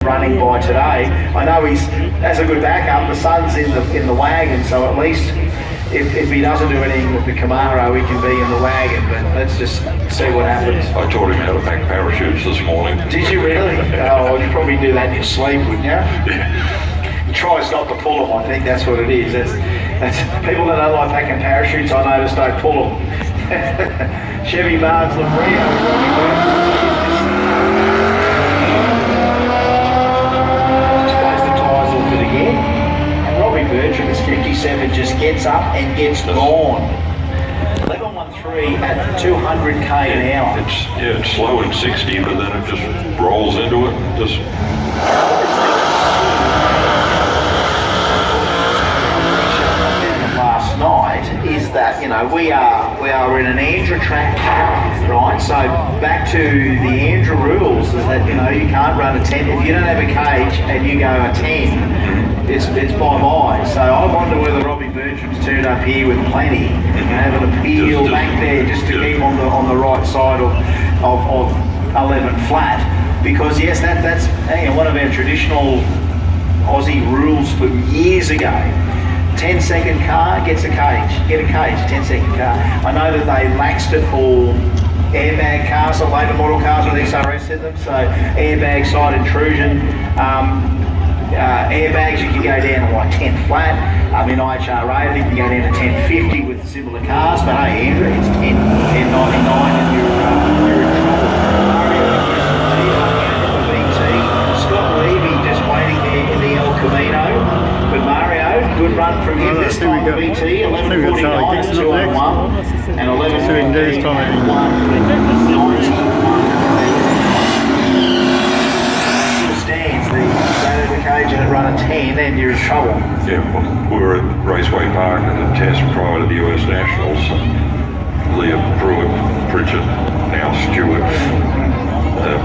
running by today. I know he's has a good backup. The son's in the wagon, so at least if he doesn't do anything with the Camaro, he can be in the wagon. But let's just see what happens. I taught him how to pack parachutes this morning. Did you really? Oh, you'd probably do that in your sleep, wouldn't you? He tries not to pull them. I think that's what it is. That's people that don't like packing parachutes, I notice, don't pull them. Chevy Barnes Labrio. Displays the tyres off it again. And Robbie Bertram, is 57, just gets up and gets gone. 11.13 at 200k an hour. It's slow in 60, but then it just rolls into it. Last night is that, you know, we are in an Andrew track, right? So back to the Andrew rules is that, you know, you can't run a 10 if you don't have a cage and you go a 10. It's bye-bye. So I wonder whether Robbie Bertram's turned up here with plenty and have an appeal back there just to keep on the right side of 11 flat. Because yes, that's one of our traditional Aussie rules from years ago. 10-second car gets a cage. Get a cage, 10-second car. I know that they laxed it for airbag cars, or later model cars with SRS in them. So airbag side intrusion. Airbags, you can go down to like 10 flat. In IHRA, I think you can go down to 1050 with similar cars. But hey, Andrew, it's 1099 and you're in trouble. Scott Levy just waiting there in the El Camino. But Mario, good run from him this time. BT, 11.49 at 201 and 11.91. Cage and run a 10, then you're in trouble. Yeah, we were at Raceway Park at a test prior to the US Nationals. Leah Pritchett, now Stewart,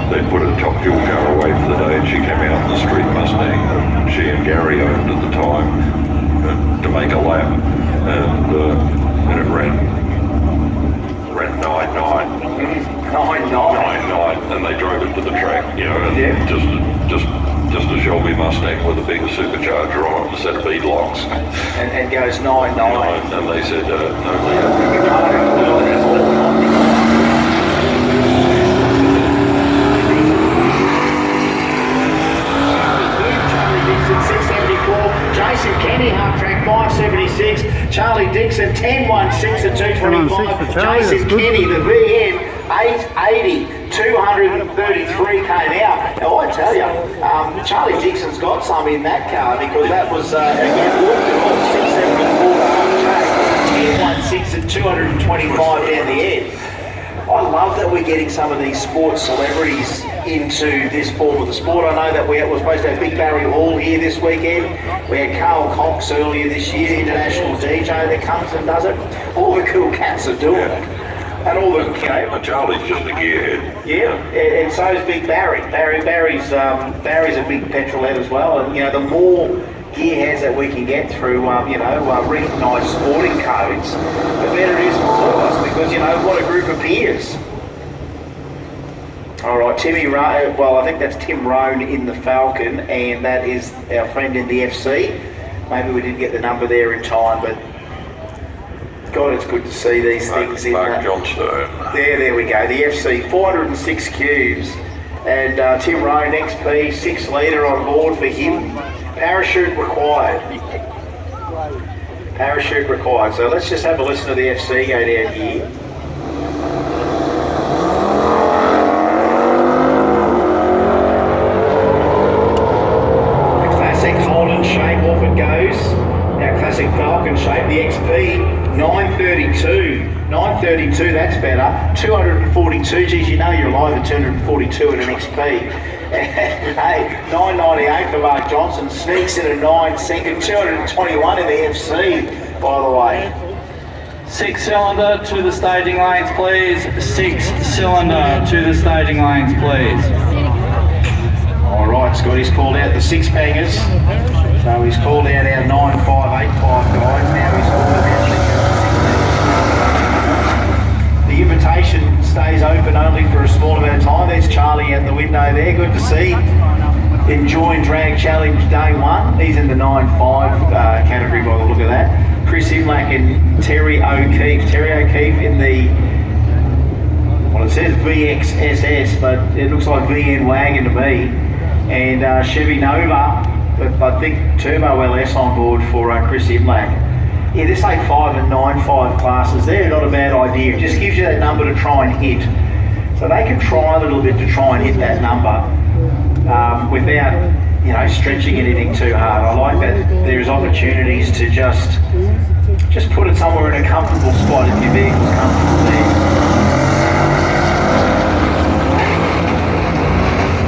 they put a Top Fuel car away for the day and she came out in the Street Mustang that she and Gary owned at the time to make a lap, and it ran 9.9. 9.9, and they drove it to the track, you know, and just a Shelby Mustang with a bigger supercharger on it, a set of beadlocks. And goes 9.9. And they said, no, Jason Kenny, half track 576. Charlie Dixon 10.16 at 225. Jason Kenny, the VN 880, 233k an hour. Now I tell you, Charlie Dixon's got some in that car because that was again walked it off 674 half track, 10.16 at 225 down the end. I love that we're getting some of these sports celebrities into this form of the sport. I know that we were supposed to have Big Barry Hall here this weekend. We had Carl Cox earlier this year, the international DJ that comes and does it. All the cool cats are doing it. And all the, you know... Charlie's just a gearhead. Yeah, and so is Big Barry. Barry's a big petrol head as well. And, you know, the more gearheads that we can get through, recognised sporting codes, the better it is for all of us, because, you know, what a group of peers. All right, Timmy Roan, well, I think that's Tim Roan in the Falcon, and that is our friend in the FC. Maybe we didn't get the number there in time, but God, it's good to see these things in Mark Johnstone. There we go, the FC, 406 cubes, and Tim Roan, XP, 6 litre on board for him. Parachute required. Parachute required. So let's just have a listen to the FC go down here. The classic Holden shape, off it goes. Our classic Falcon shape, the XP, 932. 932, that's better. 242, geez, you know you're alive at 242 in an XP. Hey, 998 for Mark Johnson, sneaks in a 9-second, 221 in the FC, by the way. 6-cylinder to the staging lanes, please. 6-cylinder to the staging lanes, please. All right, Scotty's called out the 6-bangers. So he's called out our 9585 guys. Now he's called out the invitation stays open only for a small amount of time. There's Charlie out the window there. Good to see. enjoying Drag Challenge Day 1. He's in the 9.5 category by the look of that. Chris Imlach and Terry O'Keefe. Terry O'Keefe in the, well, it says VXSS, but it looks like VN Wagon to me. And Chevy Nova, but I think Turbo LS on board for Chris Imlach. Yeah, this 8.5 and 9.5 classes, they're not a bad idea. It just gives you that number to try and hit. So they can try a little bit to try and hit that number without, you know, stretching anything too hard. I like that there's opportunities to just put it somewhere in a comfortable spot if your vehicle's comfortable there.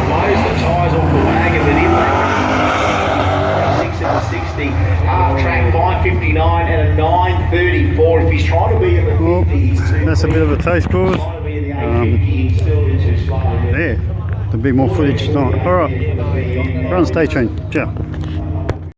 Blows the tyres off the wagon, but in 6 and a 60, half track 5.59 and a 9.34. If he's trying to be at the 50, he's too That's a bit of a taste, boys. trying to be at the 850, he's still too slow. There, a bit more footage tonight. Alright, run, stay tuned. Ciao.